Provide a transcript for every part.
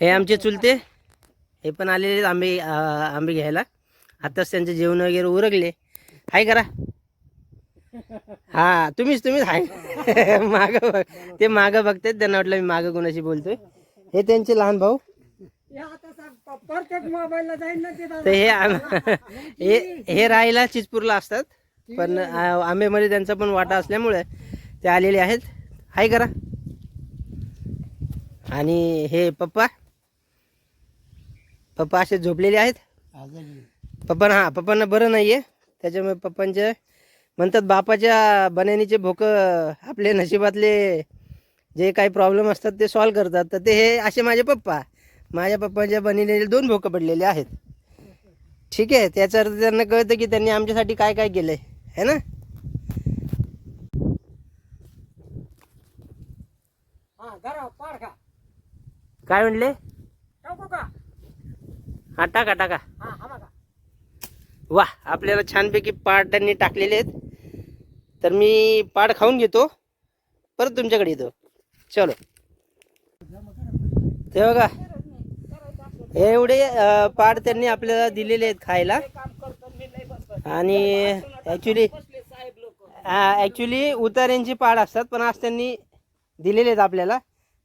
हे आमचे चुलते, हे पण आलेले आहेत आंबे घ्यायला. आताच त्यांचे जेवण वगैरे उरकले. हाय करा. हा तुम्हीच हाय. माग बघ, ते माग बघतात, त्यांना वाटलं मी माग कोणाशी बोलतोय. हे त्यांचे लहान भाऊ. तर हे राहायला चिचपूरला असतात, पण आंबेमध्ये त्यांचा पण वाटा असल्यामुळे ते आलेले आहेत. हाय करा. आणि हे पप्पा असे झोपलेले आहेत. पप्पांना बरं नाहीये, त्याच्यामुळे पप्पांचे म्हणतात बापाच्या बनानीचे भोक आपले नशिबातले जे काही प्रॉब्लेम असतात ते सॉल्व्ह करतात. तर ते हे असे माझ्या पप्पांच्या बनिनीला 2 भोकं पडलेले आहेत. ठीक आहे, त्याचा अर्थ त्यांना कळतं की त्यांनी आमच्यासाठी काय काय केलंय, है ना. काय म्हणले? हा टाका. वा, आपल्याला छानपैकी पाड त्यांनी टाकलेले आहेत. तर मी पाड खाऊन घेतो, परत तुमच्याकडे येतो. चलो. ते बघा, एवढे पाड त्यांनी आपल्याला दिलेले आहेत खायला. आणि ॲक्च्युली उतार्यांची पाड असतात, पण आज त्यांनी दिलेले आहेत आपल्याला,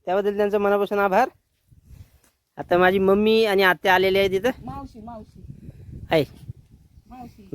त्याबद्दल त्यांचं मनापासून आभार. आता माझी मम्मी आणि आत्या आलेले आहेत इथं. आहे.